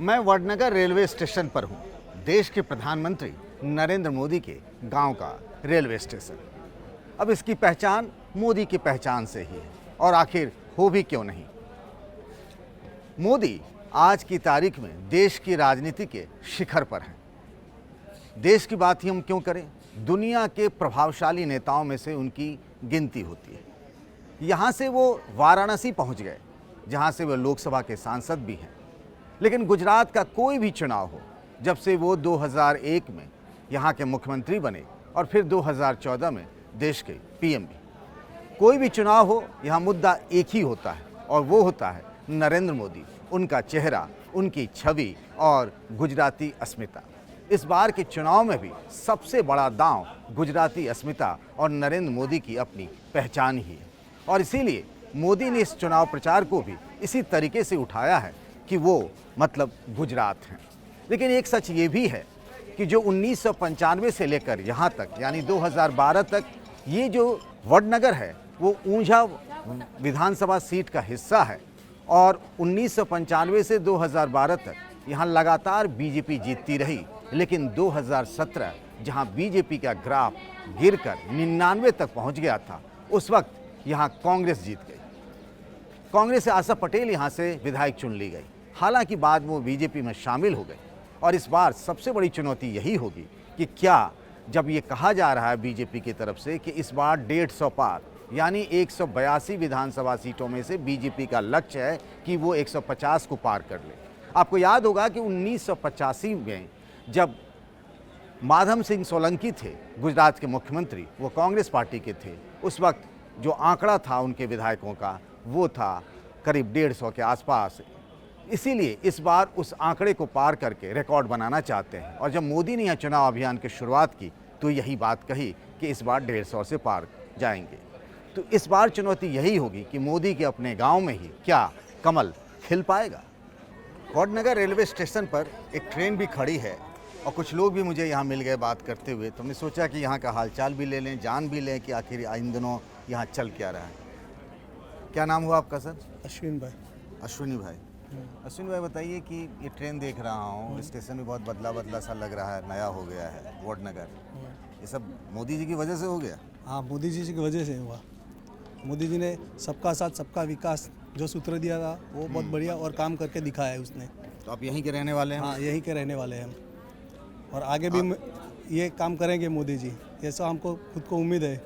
मैं Vadnagar railway station पर हूँ। देश के प्रधानमंत्री नरेंद्र मोदी के गांव का रेलवे स्टेशन। अब इसकी पहचान मोदी की पहचान से ही है, और आखिर हो भी क्यों नहीं। मोदी आज की तारीख में देश की राजनीति के शिखर पर हैं। देश की बात ही हम क्यों करें, दुनिया के प्रभावशाली नेताओं में से उनकी गिनती होती है। यहाँ से वो वाराणसी पहुँच गए, जहाँ से वो लोकसभा के सांसद भी हैं। लेकिन गुजरात का कोई भी चुनाव हो, जब से वो 2001 में यहाँ के मुख्यमंत्री बने और फिर 2014 में देश के पीएम भी, कोई भी चुनाव हो, यहाँ मुद्दा एक ही होता है, और वो होता है नरेंद्र मोदी, उनका चेहरा, उनकी छवि और गुजराती अस्मिता। इस बार के चुनाव में भी सबसे बड़ा दांव गुजराती अस्मिता और नरेंद्र मोदी की अपनी पहचान ही है, और इसीलिए मोदी ने इस चुनाव प्रचार को भी इसी तरीके से उठाया है कि वो मतलब गुजरात हैं। लेकिन एक सच ये भी है कि जो 1995 से लेकर यहाँ तक यानी 2012 तक ये जो वडनगर है वो ऊंझा विधानसभा सीट का हिस्सा है, और 1995 से 2012 तक यहाँ लगातार बीजेपी जीतती रही। लेकिन 2017 जहाँ बीजेपी का ग्राफ गिरकर 99 तक पहुँच गया था, उस वक्त यहाँ कांग्रेस जीत गई। कांग्रेस से आशा पटेल यहाँ से विधायक चुन ली गई। हालांकि बाद में वो बीजेपी में शामिल हो गई। और इस बार सबसे बड़ी चुनौती यही होगी कि क्या, जब ये कहा जा रहा है बीजेपी की तरफ से कि इस बार 150 पार यानी 182 विधानसभा सीटों में से बीजेपी का लक्ष्य है कि वो 150 को पार कर ले। आपको याद होगा कि 1985 में जब माधव सिंह सोलंकी थे गुजरात के मुख्यमंत्री, वो कांग्रेस पार्टी के थे। उस वक्त जो आंकड़ा था उनके विधायकों का वो था करीब 150 के आसपास। इसीलिए इस बार उस आंकड़े को पार करके रिकॉर्ड बनाना चाहते हैं। और जब मोदी ने यह चुनाव अभियान की शुरुआत की तो यही बात कही कि इस बार 150 से पार जाएंगे। तो इस बार चुनौती यही होगी कि मोदी के अपने गांव में ही क्या कमल खिल पाएगा। वडनगर रेलवे स्टेशन पर एक ट्रेन भी खड़ी है और कुछ लोग भी मुझे यहाँ मिल गए बात करते हुए। तो हमने सोचा कि यहाँ का हालचाल भी ले लें, जान भी लें कि आखिर इन दिनों यहाँ चल क्या रहा है। क्या नाम हुआ आपका सर? अश्विन भाई। अश्विनी भाई। अश्विनी भाई बताइए कि ये ट्रेन देख रहा हूँ, स्टेशन भी बहुत बदला सा लग रहा है, नया हो गया है वडनगर। ये सब मोदी जी की वजह से हो गया? हाँ, मोदी जी की वजह से हुआ। मोदी जी ने सबका साथ सबका विकास जो सूत्र दिया था वो बहुत बढ़िया और काम करके दिखाया है उसने। तो आप यहीं के रहने वाले हैं? हाँ, यहीं के रहने वाले हैं हम, और आगे भी ये काम करेंगे मोदी जी, ऐसा हमको खुद को उम्मीद है।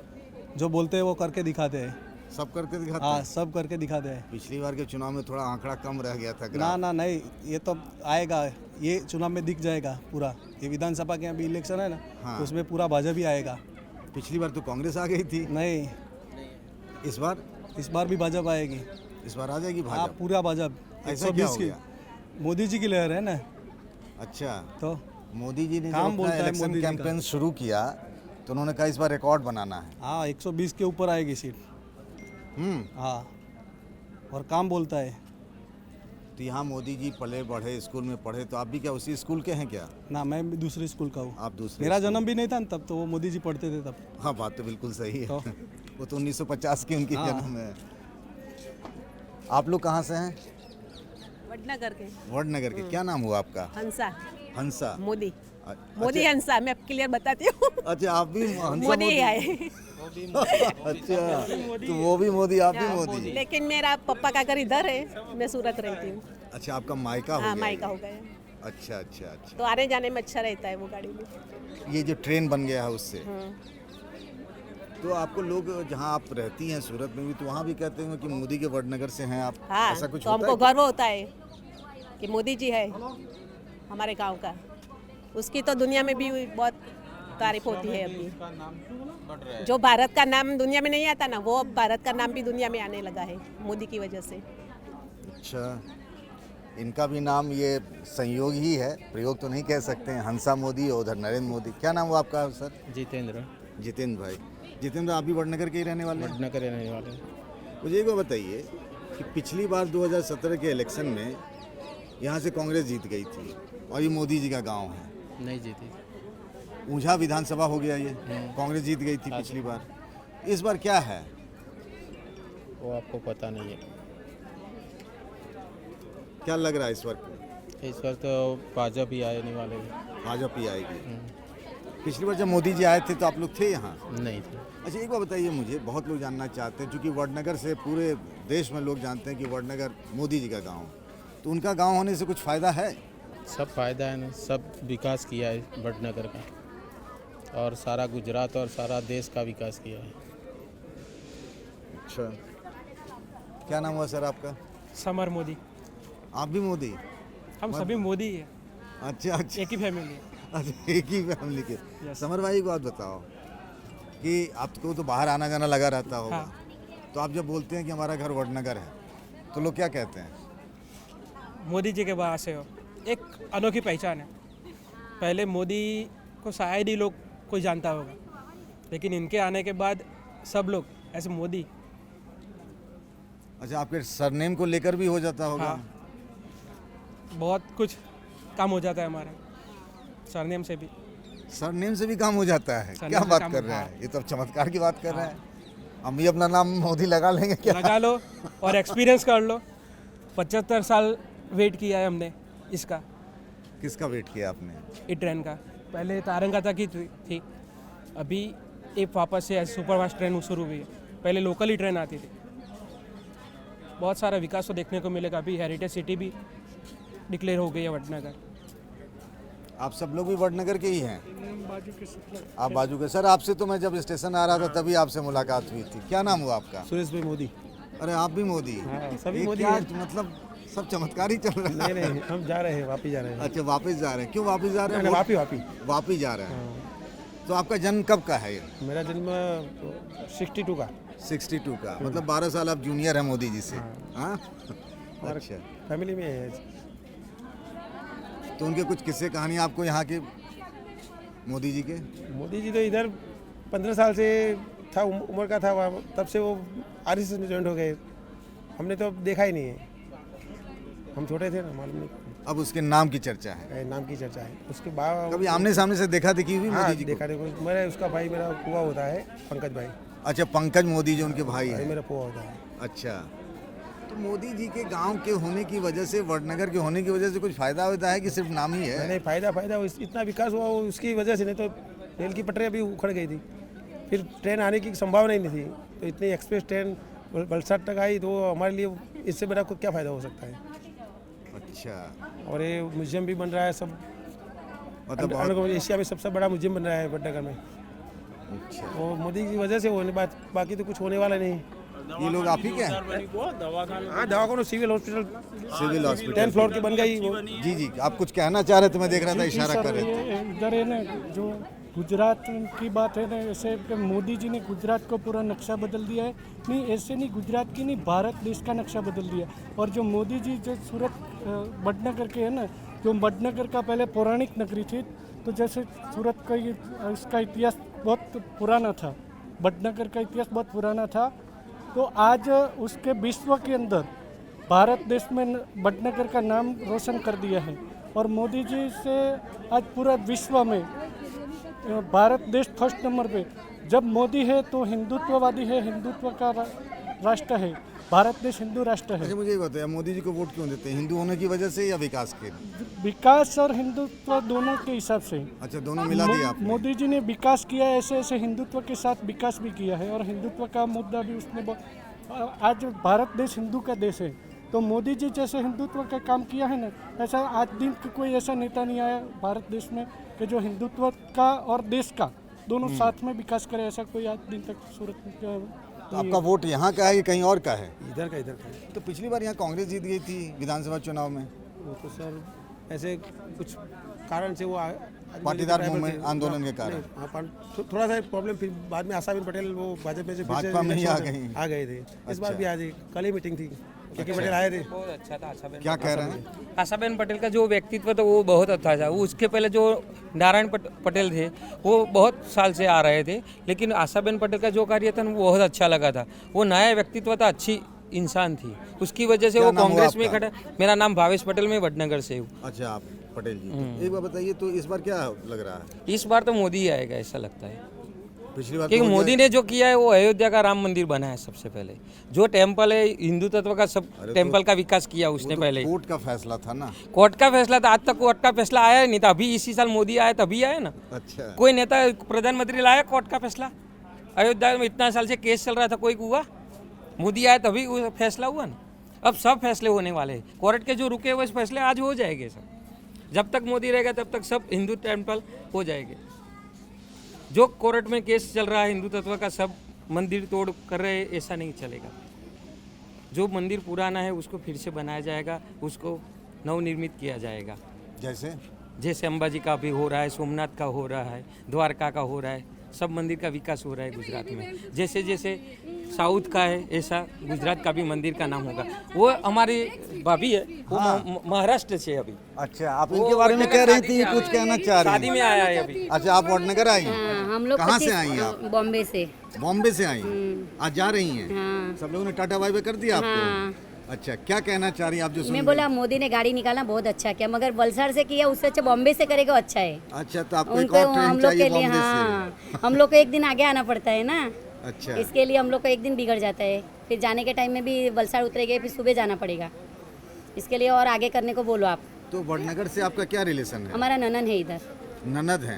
जो बोलते हैं वो करके दिखाते हैं। सब करके दिखाते हाँ, हैं? सब करके दिखाते हैं। पिछली बार के चुनाव में थोड़ा आंकड़ा कम रह गया था। ना नहीं, ये तो आएगा, ये चुनाव में दिख जाएगा पूरा। ये विधानसभा के अभी इलेक्शन है ना, हाँ। तो उसमें पूरा भाजपा ही आएगा। पिछली बार तो कांग्रेस आ गई थी। नहीं, इस बार भी भाजपा आएगी। इस बार आ जाएगी हाँ, भाजपा? पूरा भाजपा। ऐसा क्या हो 120 की गया? मोदी जी की लहर है ना। अच्छा, तो मोदी जी ने काम जब बोलता अपना है इलेक्शन मोदी जी का। कैंपेन शुरू किया तो उन्होंने कहा इस बार रिकॉर्ड बनाना है। हाँ, 120 के ऊपर आएगी सीट। हाँ, और काम बोलता है। तो यहाँ मोदी जी पले बढ़े, स्कूल में पढ़े, तो आप भी क्या उसी स्कूल के हैं क्या? ना, मैं भी दूसरे स्कूल का हूँ। आप दूसरे? मेरा जन्म भी नहीं था तब, तो वो मोदी जी पढ़ते थे तब। हाँ, बात तो बिल्कुल सही है। तो वो तो 1950 की उनकी हाँ। जन्म है। आप लोग कहाँ से हैं? वडनगर के। वडनगर के। क्या नाम हुआ आपका? हंसा। हंसा। मोदी। अच्छा। मोदी हंसा, मैं क्लियर बताती हूँ। अच्छा, आप भी हंसा मोदी ही आए। अच्छा, तो वो भी मोदी, आप भी मोदी। लेकिन मेरा पापा का घर इधर है, मैं सूरत रहती हूँ। अच्छा, आपका मायका हो हाँ, गया? मायका हो गया। अच्छा। तो आने जाने में अच्छा रहता है वो गाड़ी में। ये जो ट्रेन बन गया है उससे, तो आपको लोग जहाँ आप रहती हैं सूरत में भी, तो वहाँ भी कहते हैं कि मोदी के वडनगर से हैं आप? हाँ, ऐसा कुछ तो होता हमको है? गर्व होता है कि मोदी जी है हमारे गांव का। उसकी तो दुनिया में भी बहुत तारीफ होती है। अभी जो भारत का नाम दुनिया में नहीं आता ना, वो अब भारत का नाम भी दुनिया में आने लगा है मोदी की वजह से। अच्छा, इनका भी नाम ये संयोग ही है, प्रयोग तो नहीं कह सकते हैं। हंसा मोदी और उधर नरेंद्र मोदी। क्या नाम हुआ आपका सर? जितेंद्र। जितेंद्र भाई। जितेंद्र, आप भी वडनगर के ही रहने वाले हैं? वडनगर रहने वाले। मुझे एक बात बताइए कि पिछली बार 2017 के इलेक्शन में यहाँ से कांग्रेस जीत गई थी और ये मोदी जी का गांव है। नहीं जीती। ऊंझा विधानसभा हो गया, ये कांग्रेस जीत गई थी पिछली बार। इस बार क्या है? वो आपको पता नहीं है। क्या लग रहा है इस बार? इस बार तो भाजपा ही आने वाले हैं। भाजपा ही आएगी। पिछली बार जब मोदी जी आए थे तो आप लोग थे यहाँ? नहीं थे। अच्छा, एक बार बताइए मुझे, बहुत लोग जानना चाहते हैं, क्योंकि वडनगर से पूरे देश में लोग जानते हैं कि वडनगर मोदी जी का गांव, तो उनका गांव होने से कुछ फ़ायदा है? सब फायदा है ना, सब विकास किया है वडनगर का, और सारा गुजरात और सारा देश का विकास किया है। अच्छा, क्या नाम हुआ सर आपका? समर मोदी। आप भी मोदी? हम सभी मोदी ही हैं, अच्छा अच्छा, एक ही फैमिली है। अच्छा, एक ही फैमिली के। समर भाई को बात बताओ कि आपको तो बाहर आना जाना लगा रहता होगा, हाँ। तो आप जब बोलते हैं कि हमारा घर वडनगर है तो लोग क्या कहते हैं? मोदी जी के बाद से हो एक अनोखी पहचान है। पहले मोदी को शायद ही लोग कोई जानता होगा, लेकिन इनके आने के बाद सब लोग ऐसे मोदी। अच्छा, आपके सरनेम को लेकर भी हो जाता होगा? हाँ, बहुत कुछ काम हो जाता है हमारा सरनेम से भी। सरनेम से भी काम हो जाता है? सरनेम क्या से बात काम कर हो- रहे हाँ। हैं, ये तो अब चमत्कार की बात कर रहे हैं। हम भी अपना नाम मोदी लगा लेंगे क्या? लगा लो और एक्सपीरियंस कर लो। 75 साल वेट किया है हमने इसका, किसका वेट किया आपने? ये ट्रेन का। पहले तारंगा तक ही थी, अभी एक वापस से सुपरफास्ट ट्रेन शुरू हुई है। पहले लोकल ही ट्रेन आती थी। बहुत सारा विकास तो देखने को मिलेगा। अभी हेरिटेज सिटी भी डिक्लेयर हो गई है वडनगर। आप सब लोग भी वडनगर के ही हैं? आप बाजू के। सर, आपसे तो मैं जब स्टेशन आ रहा था तभी आपसे मुलाकात हुई थी। क्या नाम हुआ आपका? सुरेश भाई मोदी। अरे आप भी मोदी? सभी ये मोदी क्या, हैं। मतलब सब चमत्कार ही चल रहा है। नहीं नहीं, हम जा रहे हैं, वापिस जा रहे हैं। अच्छा, वापस जा रहे हैं? क्यों वापस जा रहे हैं? वापस जा रहे हैं। तो आपका जन्म कब का है? मेरा जन्म 62 का। 62 का, मतलब 12 साल आप जूनियर हैं मोदी जी से। हाँ, अच्छा। फैमिली में है। तो उनके कुछ किस्से कहानी आपको यहाँ के मोदी जी के? मोदी जी तो इधर 15 साल से था, उम्र का था वहाँ, तब से वो आरएसएस में ज्वाइन हो गए। हमने तो अब देखा ही नहीं है, हम छोटे थे ना, मालूम नहीं। अब उसके नाम की चर्चा है। नाम की चर्चा है उसके बाद। कभी आमने सामने से देखा देखी हुई हाँ, मोदी जी को? देखा देखो, मेरा उसका भाई मेरा पुआ होता है, पंकज भाई। अच्छा, पंकज मोदी जो उनके भाई भाई हैं। मेरा पुआ होता है। अच्छा, तो मोदी जी के गांव के होने की वजह से, वडनगर के होने की वजह से कुछ फायदा होता है कि सिर्फ नाम ही है? नहीं, फायदा इतना विकास हुआ वो उसकी वजह से, नहीं तो रेल की पटरी अभी उखड़ गई थी, फिर ट्रेन आने की संभावना ही नहीं थी। तो इतनी एक्सप्रेस ट्रेन वलसाड तक आई, तो हमारे लिए इससे बड़ा कुछ क्या फ़ायदा हो सकता है। अच्छा, और ये म्यूजियम भी बन रहा है, सब मतलब एशिया में सबसे बड़ा म्यूजियम बन रहा है वडनगर में। अच्छा, वो मोदी की वजह से होने बात, बाकी तो कुछ होने वाला नहीं। ये लोग आप ही के हैं? हाँ, दवाखाना civil hospital civil hospital 10 floor की बन गई वो। जी जी, आप कुछ कहना चाह रहे थे, मैं देख रहा था इशारा कर रहे थे। ये इधर है ना, जो गुजरात की बात है ना, ऐसे कि मोदी जी ने गुजरात को पूरा नक्शा बदल दिया है। नहीं, ऐसे नहीं, गुजरात की नहीं, भारत देश का नक्शा बदल दिया। और जो मोदी जी जो सूरत वडनगर के है ना, जो वडनगर का पहले पौराणिक नगरी थी, तो जैसे सूरत का इसका इतिहास बहुत पुराना था, वडनगर का इतिहास बहुत पुराना था, तो आज उसके विश्व के अंदर भारत देश में वडनगर का नाम रोशन कर दिया है। और मोदी जी से आज पूरा विश्व में भारत देश फर्स्ट नंबर पे। जब मोदी है तो हिंदुत्ववादी है, हिंदुत्व का राष्ट्र है, भारत देश हिंदू राष्ट्र है। अच्छा, मुझे ये बताया, मोदी जी को वोट क्यों देते हैं? हिंदू होने की वजह से या विकास के? विकास और हिंदुत्व दोनों के हिसाब से। अच्छा, दोनों मिला दिया आपने। मोदी जी ने विकास किया है, ऐसे ऐसे हिंदुत्व के साथ विकास भी किया है, और हिंदुत्व का मुद्दा भी उसने आज भारत देश हिंदू का देश है, तो मोदी जी जैसे हिंदुत्व का काम किया है ना, ऐसा आज दिन कोई ऐसा नेता नहीं आया भारत देश में कि जो हिंदुत्व का और देश का दोनों साथ में विकास करे। ऐसा कोई आज दिन तक सूरत में। तो आपका वोट यहाँ का है या कहीं और का है? इधर का। तो पिछली बार यहाँ कांग्रेस जीत गई थी विधानसभा चुनाव में। वो तो सर ऐसे कुछ कारण से वो पाटीदार मूवमेंट आंदोलन के कारण। थोड़ा सा प्रॉब्लम, फिर बाद में आशाबेन पटेल वो भाजपा से भाजपा में ही आ गए थे। इस बार भी आज कल ही मीटिंग थी, क्योंकि पटेल आए थे। बहुत अच्छा था आशाबेन। क्या कह रहे हैं? आशाबेन पटेल का जो व्यक्तित्व था वो बहुत अच्छा था। वो उसके पहले जो नारायण पटेल थे वो बहुत साल से आ रहे थे, लेकिन आशाबेन पटेल का जो कार्य था वो बहुत अच्छा लगा था। वो नया व्यक्तित्व था, अच्छी इंसान थी, उसकी वजह से वो कांग्रेस में खड़ा। मेरा नाम भावेश पटेल, मैं वडनगर से हूँ। अच्छा, आप पटेल जी। एक बार बताइए, तो इस बार क्या लग रहा है? इस बार तो मोदी ही आएगा ऐसा लगता है। पिछली बार क्योंकि तो मोदी ने जो किया है वो अयोध्या का राम मंदिर बना है सबसे पहले। जो टेम्पल है हिंदू तत्व का, सब टेम्पल का विकास किया उसने पहले। कोर्ट का फैसला था ना। कोर्ट का फैसला था, आज तक कोर्ट का फैसला आया ही नहीं था। अभी इसी साल मोदी आया तभी आया ना। अच्छा, कोई नेता प्रधानमंत्री लाया कोर्ट का फैसला? अयोध्या में इतना साल से केस चल रहा था, कोई हुआ? मोदी आया तभी वो फैसला हुआ ना। अब सब फैसले होने वाले हैं। कोर्ट के जो रुके हुए फैसले आज हो जाएंगे सब। जब तक मोदी रहेगा तब तक सब हिंदू टेम्पल हो जाएंगे। जो कोर्ट में केस चल रहा है हिंदू तत्व का, सब मंदिर तोड़ कर रहे हैं, ऐसा नहीं चलेगा। जो मंदिर पुराना है उसको फिर से बनाया जाएगा, उसको नवनिर्मित किया जाएगा। जैसे अंबाजी का भी हो रहा है, सोमनाथ का हो रहा है, द्वारका का हो रहा है, सब मंदिर का विकास हो रहा है गुजरात में। जैसे जैसे साउथ का है ऐसा गुजरात का भी मंदिर का नाम होगा। वो हमारी भाभी है, वो महाराष्ट्र से अभी। अच्छा, आप इनके बारे में कह रही थी, कुछ कहना चाह रही शादी में आया है अभी। अच्छा, आप वडनगर आई हैं? हाँ, हम लोग कहाँ से आई हैं आप? बॉम्बे से। बॉम्बे से आई हैं? आज जा रही हैं? हाँ। सब लोगों ने टाटा बाय बाय कर दिया आपको? हाँ। अच्छा, क्या कहना चाह रही हैं आप जो सुन मैं रही बोला मोदी ने गाड़ी निकाला बहुत अच्छा किया, मगर वलसाड़ से किया उससे अच्छा बॉम्बे से करेगा अच्छा है। हैं? अच्छा, तो आपको एक उनको और ट्रेन हम लोग चाहिए के लिए, बॉम्बे हाँ से? हम लोग को एक दिन आगे आना पड़ता है ना। अच्छा, इसके लिए हम लोग को एक दिन बिगड़ जाता है। फिर जाने के टाइम में भी वलसाड़ उतरेंगे, फिर सुबह जाना पड़ेगा। इसके लिए और आगे करने को बोलो आप। तो वडनगर से आपका क्या रिलेशन है? हमारा ननन है इधर। ननद हैं?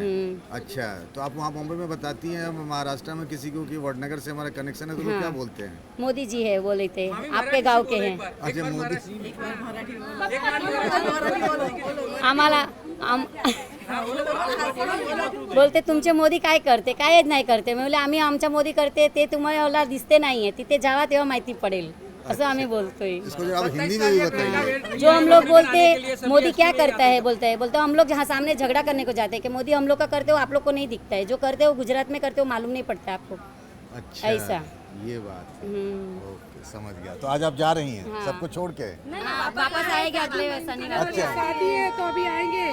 अच्छा, तो आप वहाँ बॉम्बे में बताती हैं महाराष्ट्र में किसी को कि वडनगर से हमारा कनेक्शन है, तो लोग क्या बोलते हैं? मोदी जी है बोले थे, आपके गांव के हैं। अच्छा, मोदी आम्हाला बोलते तुमचे मोदी काय करते, काय नाही करते. मी बोले आम्ही आमच्या मोदी करते ते तुम्हाला दिसते नाहीये, तिथे जावा तेव्हा माहिती पडेल, असं आम्ही बोलतोय. इसको जो आप हिंदी में भी बताइए। जो हम लोग बोलते मोदी क्या करता है, बोलते हैं हम लोग जहाँ सामने झगड़ा करने को जाते हैं कि मोदी हम लोग का करते हो, आप लोग को नहीं दिखता है. जो करते हो गुजरात में करते हो, मालूम नहीं पड़ता आपको. अच्छा, ऐसा. ये बात है. ओके, समझ गया. तो आज आप जा रही हैं सबको छोड़ के? वापस आएंगे अगले शनिवार. अच्छा, शादी है तो अभी आएंगे.